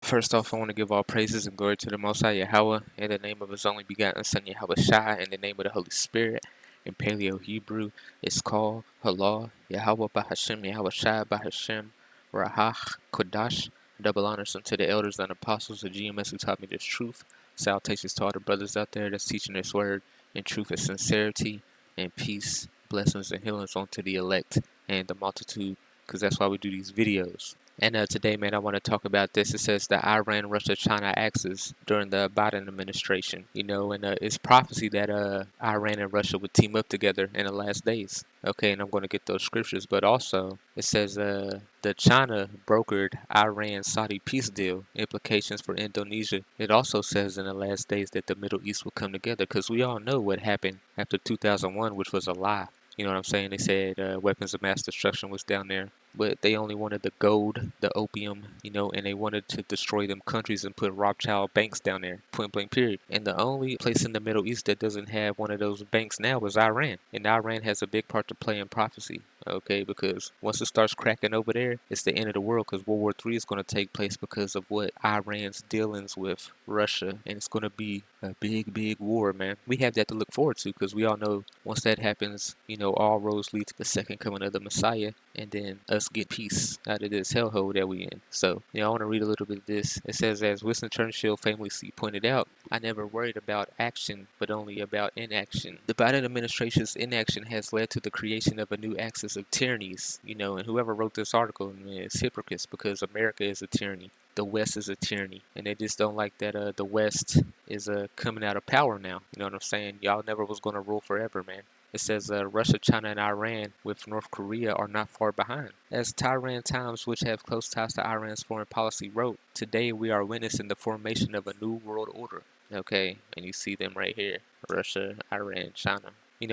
First off, I want to give all praises and glory to the Most High Yahawah, in the name of His only begotten Son YAHAWASHI, in the name of the Holy Spirit. In Paleo Hebrew, it's called Halal Yahawah Bahashem Yahawashai Bahashem Rahach Kodash. Double honors unto the elders and apostles of GMS who taught me this truth. Salutations to all the brothers out there that's teaching this word in truth and sincerity, and peace, blessings, and healings onto the elect and the multitude, because that's why we do these videos. And today, man, I want to talk about this. It says the Iran, Russia, China axis during the Biden administration. And it's prophecy that Iran and Russia would team up together in the last days. Okay, and I'm going to get those scriptures. But also, it says the China brokered Iran-Saudi peace deal, implications for Indonesia. It also says in the last days that the Middle East will come together, because we all know what happened after 2001, which was a lie. You know what I'm saying? They said weapons of mass destruction was down there, but they only wanted the gold, the opium, and they wanted to destroy them countries and put Rothschild banks down there, point blank period. And the only place in the Middle East that doesn't have one of those banks now is Iran. And Iran has a big part to play in prophecy, okay? Because once it starts cracking over there, it's the end of the world, because World War III is going to take place because of what Iran's dealings with Russia. And it's going to be a big, big war, man. We have that to look forward to, because we all know once that happens, all roads lead to the second coming of the Messiah, and then us get peace out of this hellhole that we in. So, I want to read a little bit of this. It says, as Winston Churchill famously pointed out, I never worried about action, but only about inaction. The Biden administration's inaction has led to the creation of a new axis of tyrannies, and whoever wrote this article is hypocrites, because America is a tyranny. The West is a tyranny, and they just don't like that the West is coming out of power now. You know what I'm saying? Y'all never was going to rule forever, man. It says Russia, China, and Iran with North Korea are not far behind. As Tehran Times, which have close ties to Iran's foreign policy, wrote, today we are witnessing the formation of a new world order. Okay, and you see them right here. Russia, Iran, China.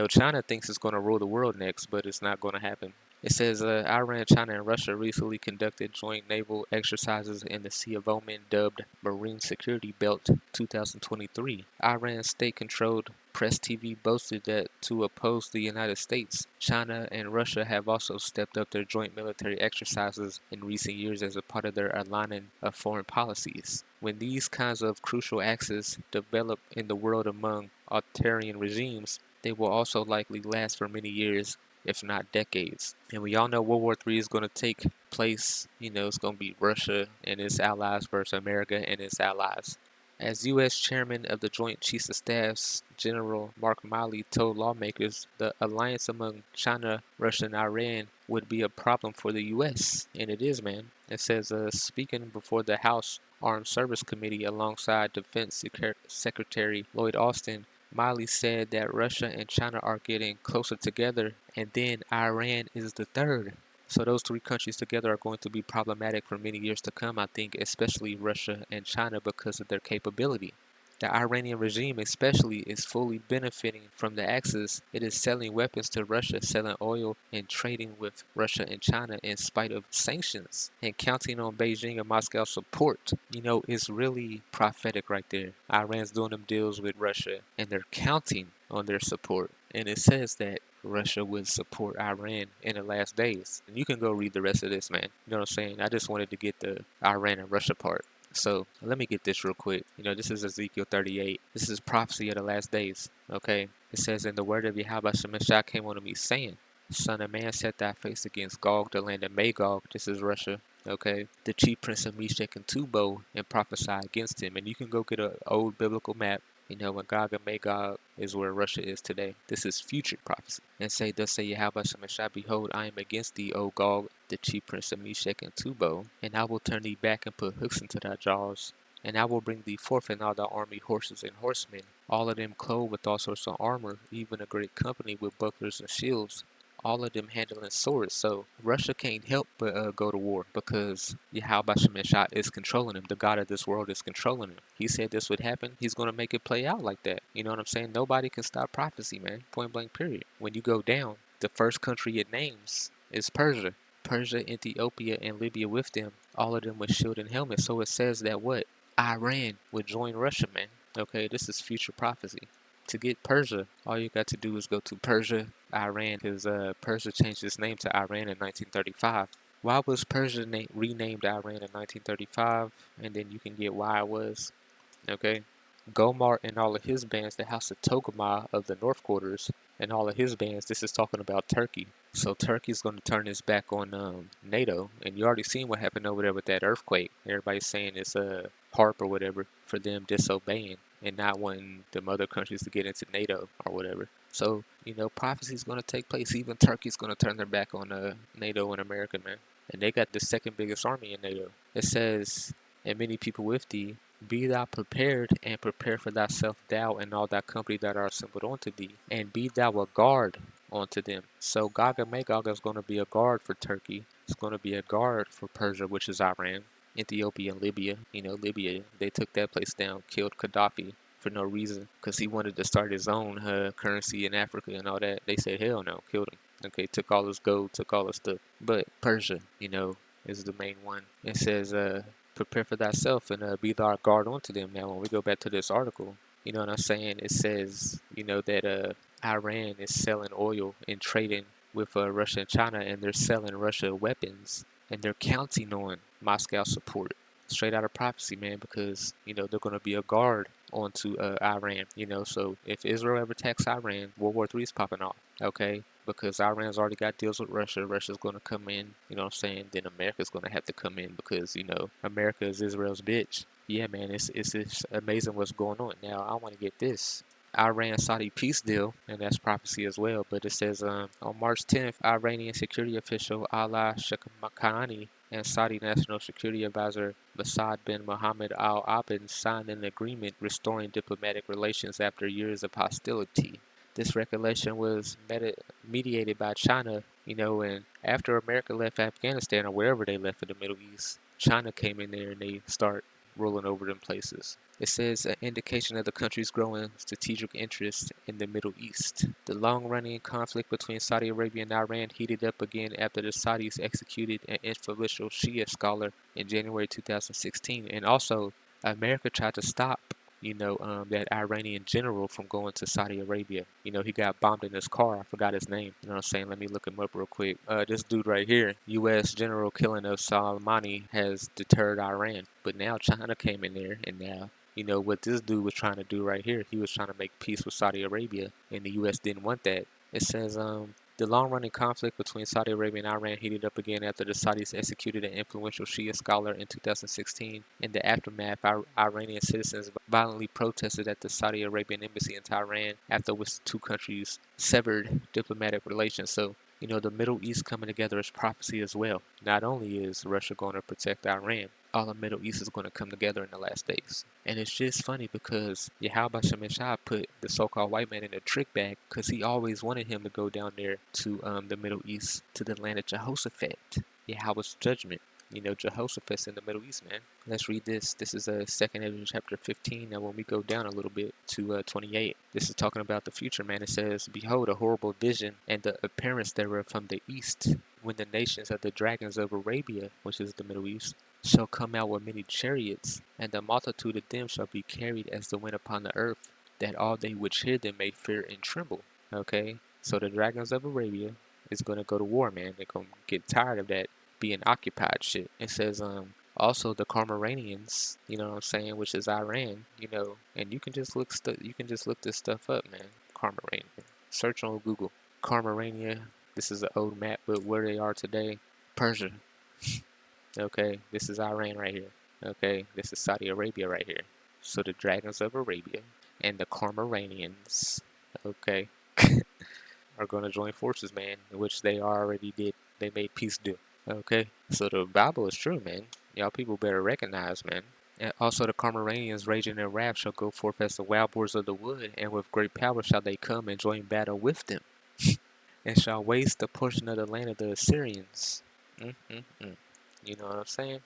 China thinks it's going to rule the world next, but it's not going to happen. It says Iran, China, and Russia recently conducted joint naval exercises in the Sea of Oman, dubbed Marine Security Belt 2023. Iran's state-controlled Press TV boasted that to oppose the United States, China and Russia have also stepped up their joint military exercises in recent years as a part of their aligning of foreign policies. When these kinds of crucial axes develop in the world among authoritarian regimes, they will also likely last for many years, if not decades. And we all know World War III is going to take place. It's going to be Russia and its allies versus America and its allies. As U.S. Chairman of the Joint Chiefs of Staff's General Mark Milley told lawmakers, the alliance among China, Russia, and Iran would be a problem for the U.S. And it is, man. It says, speaking before the House Armed Service Committee alongside Defense Secretary Lloyd Austin, Milley said that Russia and China are getting closer together, and then Iran is the third. So those three countries together are going to be problematic for many years to come, I think, especially Russia and China, because of their capability. The Iranian regime especially is fully benefiting from the axis. It is selling weapons to Russia, selling oil, and trading with Russia and China in spite of sanctions, and counting on Beijing and Moscow's support. It's really prophetic right there. Iran's doing them deals with Russia, and they're counting on their support. And it says that Russia would support Iran in the last days. And you can go read the rest of this, man. You know what I'm saying? I just wanted to get the Iran and Russia part. So let me get this real quick. This is Ezekiel 38. This is prophecy of the last days. Okay. It says, and the word of YAHAWASHI came unto me, saying, Son of man, set thy face against Gog, the land of Magog. This is Russia. Okay. The chief prince of Meshach and Tubal, and prophesy against him. And you can go get an old biblical map. When Gog and Magog is where Russia is today. This is future prophecy. And say, thus say YAHAWASHI, behold, I am against thee, O Gog, the chief prince of Meshach and Tubal, and I will turn thee back and put hooks into thy jaws. And I will bring thee forth in all thy army horses and horsemen, all of them clothed with all sorts of armor, even a great company with bucklers and shields, all of them handling swords. So Russia can't help but go to war, because YAHAWASHI is controlling him. The God of this world is controlling him. He said this would happen. He's going to make it play out like that. You know what I'm saying? Nobody can stop prophecy, man. Point blank period. When you go down, the first country it names is Persia. Persia, Ethiopia, and Libya with them. All of them with shield and helmet. So it says that what? Iran would join Russia, man. Okay, this is future prophecy. To get Persia, all you got to do is go to Persia, Iran, because Persia changed its name to Iran in 1935. Why was Persia renamed Iran in 1935? And then you can get why it was. Okay. Gomar and all of his bands, the House of Togarmah of the North Quarters, and all of his bands, this is talking about Turkey. So Turkey's going to turn its back on NATO, and you already seen what happened over there with that earthquake. Everybody's saying it's a harp or whatever for them disobeying and not wanting the other countries to get into NATO or whatever. So, prophecy's going to take place. Even Turkey's going to turn their back on NATO and America, man. And they got the second biggest army in NATO. It says, and many people with thee, be thou prepared, and prepare for thyself, thou and all thy company that are assembled unto thee, and be thou a guard unto them. So Gog and Magog is going to be a guard for Turkey. It's going to be a guard for Persia, which is Iran, Ethiopia, and Libya. Libya, they took that place down, killed Gaddafi for no reason, because he wanted to start his own currency in Africa and all that. They said, hell no, killed him. Okay, took all his gold, took all his stuff. But Persia, is the main one. It says, prepare for thyself and be thou guard unto them. Now, when we go back to this article, you know what I'm saying? It says, that Iran is selling oil and trading with Russia and China, and they're selling Russia weapons, and they're counting on Moscow support. Straight out of prophecy, man, because, they're going to be a guard onto Iran, so if Israel ever attacks Iran, World War III is popping off, okay? Because Iran's already got deals with Russia. Russia's going to come in, you know what I'm saying? Then America's going to have to come in because, America is Israel's bitch. Yeah, man, it's amazing what's going on. Now, I want to get this. Iran-Saudi peace deal, and that's prophecy as well. But it says on March 10th, Iranian security official Allah Shakmakani and Saudi National Security Advisor Mossad bin Mohammed Al Abed signed an agreement restoring diplomatic relations after years of hostility. This regulation was mediated by China, and after America left Afghanistan or wherever they left in the Middle East, China came in there and they start rolling over them places. It says an indication of the country's growing strategic interest in the Middle East. The long-running conflict between Saudi Arabia and Iran heated up again after the Saudis executed an influential Shia scholar in January 2016, and also America tried to stop that Iranian general from going to Saudi Arabia. He got bombed in his car. I forgot his name. You know what I'm saying? Let me look him up real quick. This dude right here, U.S. general killing of Soleimani has deterred Iran. But now China came in there, and now, what this dude was trying to do right here, he was trying to make peace with Saudi Arabia, and the U.S. didn't want that. It says, the long-running conflict between Saudi Arabia and Iran heated up again after the Saudis executed an influential Shia scholar in 2016. In the aftermath, Iranian citizens violently protested at the Saudi Arabian embassy in Tehran, after which the two countries severed diplomatic relations. So, the Middle East coming together is prophecy as well. Not only is Russia going to protect Iran, all the Middle East is going to come together in the last days. And it's just funny because YAHAWASHI put the so-called white man in a trick bag because he always wanted him to go down there to the Middle East, to the land of Jehoshaphat, Yahweh's judgment. Jehoshaphat's in the Middle East, man. Let's read this. This is 2nd Ezra chapter 15. Now, when we go down a little bit to 28, this is talking about the future, man. It says, behold, a horrible vision and the appearance thereof from the east, when the nations of the dragons of Arabia, which is the Middle East, shall come out with many chariots, and the multitude of them shall be carried as the wind upon the earth, that all they which hear them may fear and tremble. Okay? So the dragons of Arabia is going to go to war, man. They're going to get tired of that being occupied shit. It says, also the Carmaranians, you know what I'm saying, which is Iran, and you can just look this stuff up, man. Carmarania. Search on Google. Carmarania. This is an old map, but where they are today, Persia. Okay, this is Iran right here. Okay, this is Saudi Arabia right here. So the dragons of Arabia and the Carmaranians, okay, are going to join forces, man, which they already did. They made peace deal. Okay, so the Bible is true, man. Y'all people better recognize, man. And also the Carmaranians raging in wrath shall go forth as the wild boars of the wood, and with great power shall they come and join battle with them, and shall waste the portion of the land of the Assyrians. You know what I'm saying?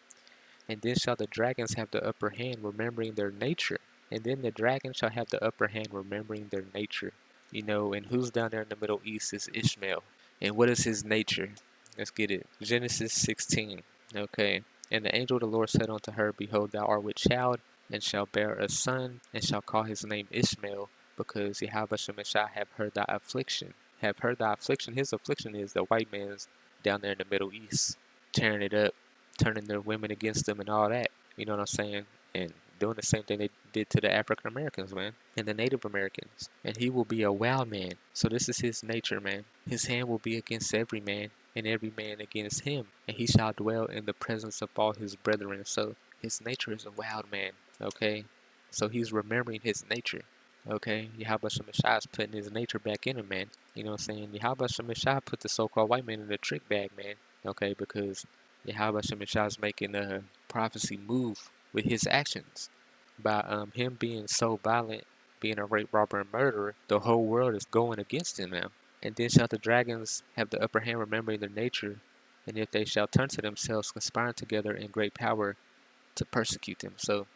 And then shall the dragons have the upper hand, remembering their nature. And then the dragon shall have the upper hand, remembering their nature. And who's down there in the Middle East is Ishmael. And what is his nature? Let's get it. Genesis 16. Okay. And the angel of the Lord said unto her, behold, thou art with child, and shalt bear a son, and shall call his name Ishmael, because YAHAWASHI have heard thy affliction. Have heard thy affliction. His affliction is the white man's down there in the Middle East. tearing it up, turning their women against them and all that. You know what I'm saying? And doing the same thing they did to the African Americans, man, and the Native Americans. And he will be a wild man. So this is his nature, man. His hand will be against every man, and every man against him. And he shall dwell in the presence of all his brethren. So his nature is a wild man, okay? So he's remembering his nature, okay? Yahweh Shemashah is putting his nature back in him, man. You know what I'm saying? Yahweh Shemashah put the so-called white man in the trick bag, man, okay? Because Yahweh Shemashah is making a prophecy move with his actions. By him being so violent, being a rape, robber, and murderer, the whole world is going against him now. And then shall the dragons have the upper hand, remembering their nature, and if they shall turn to themselves, conspiring together in great power to persecute them. So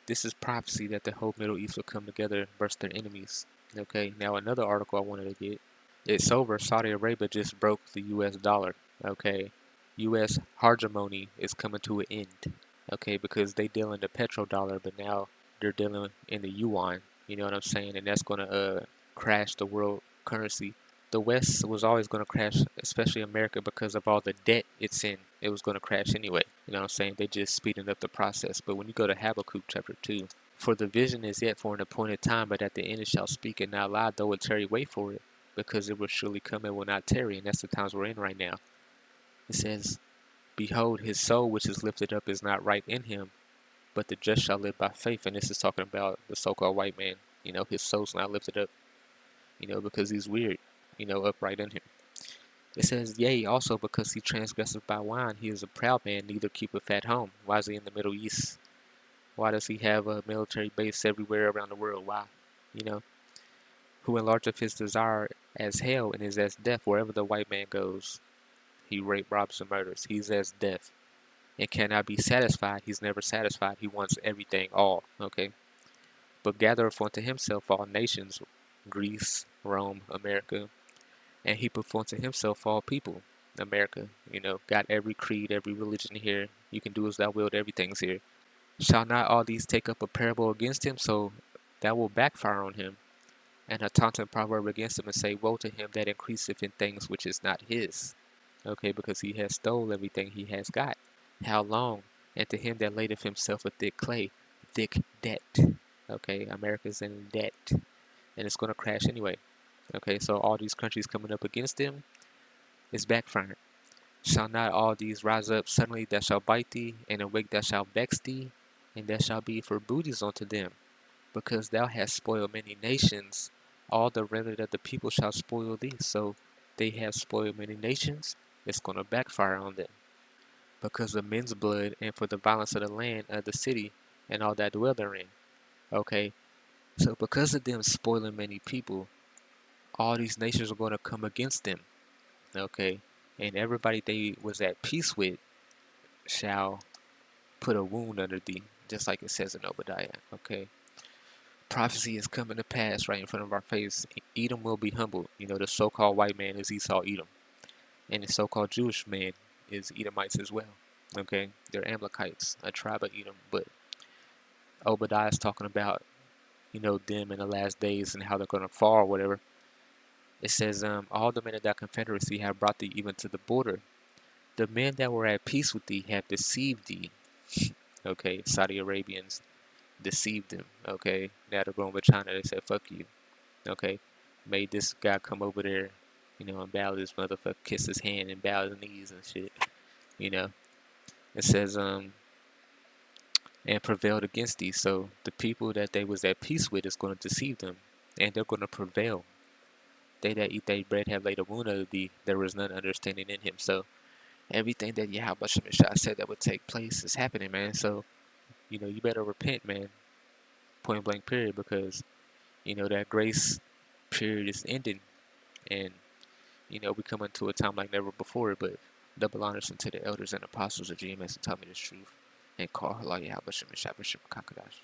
this is prophecy that the whole Middle East will come together and burst their enemies. Okay, now another article I wanted to get. It's over. Saudi Arabia just broke the US dollar. Okay, US hegemony is coming to an end. Okay, because they deal in the petrodollar, but now they're dealing in the yuan. You know what I'm saying? And that's going to crash the world currency. The West was always going to crash, especially America, because of all the debt it's in. It was going to crash anyway. You know what I'm saying? They just speeding up the process. But when you go to Habakkuk chapter 2, for the vision is yet for an appointed time, but at the end it shall speak and not lie, though it tarry, wait for it, because it will surely come and will not tarry. And that's the times we're in right now. It says, behold, his soul which is lifted up is not right in him, but the just shall live by faith. And this is talking about the so-called white man. You know, his soul's not lifted up, you know, because he's weird, you know, upright in him. It says, yea, also because he transgresseth by wine, he is a proud man, neither keepeth at home. Why is he in the Middle East? Why does he have a military base everywhere around the world? Why? You know, who enlargeth his desire as hell and is as death wherever the white man goes. He rapes, robs, and murders. He's as death and cannot be satisfied. He's never satisfied. He wants everything, all, okay? But gathereth unto himself all nations, Greece, Rome, America, and he put unto himself all people, America. You know, got every creed, every religion here. You can do as thou wilt, everything's here. Shall not all these take up a parable against him? So that will backfire on him, and a taunting proverb against him, and say, woe to him that increaseth in things which is not his. Okay, because he has stole everything he has got. How long? And to him that ladeth himself a thick clay, thick debt. Okay, America's in debt, and it's going to crash anyway. Okay, so all these countries coming up against him is backfiring. Shall not all these rise up suddenly that shall bite thee, and awake that shall vex thee, and that shall be for booties unto them, because thou hast spoiled many nations, all the remnant of the people shall spoil thee. So they have spoiled many nations, it's going to backfire on them, because of men's blood, and for the violence of the land of the city, and all that dwell therein. Okay, so because of them spoiling many people, all these nations are going to come against them. Okay, and everybody they was at peace with shall put a wound under thee, just like it says in Obadiah. Okay, prophecy is coming to pass right in front of our face. Edom will be humbled. You know, the so-called white man is Esau Edom, and the so-called Jewish man is Edomites as well. Okay, they're Amalekites, a tribe of Edom. But Obadiah is talking about, you know, them in the last days and how they're going to fall or whatever. It says, all the men of that confederacy have brought thee even to the border. The men that were at peace with thee have deceived thee. Okay, Saudi Arabians deceived them. Okay, now they're going with China. They said, fuck you. Okay, made this guy come over there, you know, and bow this motherfucker, kiss his hand and bow his knees and shit. You know, it says, and prevailed against thee. So the people that they was at peace with is going to deceive them, and they're going to prevail. They that eat their bread have laid a wound under thee. There is none understanding in him. So everything that Yahweh Shemashah said that would take place is happening, man. So, you know, you better repent, man. Point blank period, because, you know, that grace period is ending. And, you know, we come into a time like never before. But double honors unto the elders and apostles of GMS who taught me this truth. And call Allah Yahweh Shemashah B'Shem Kakadash.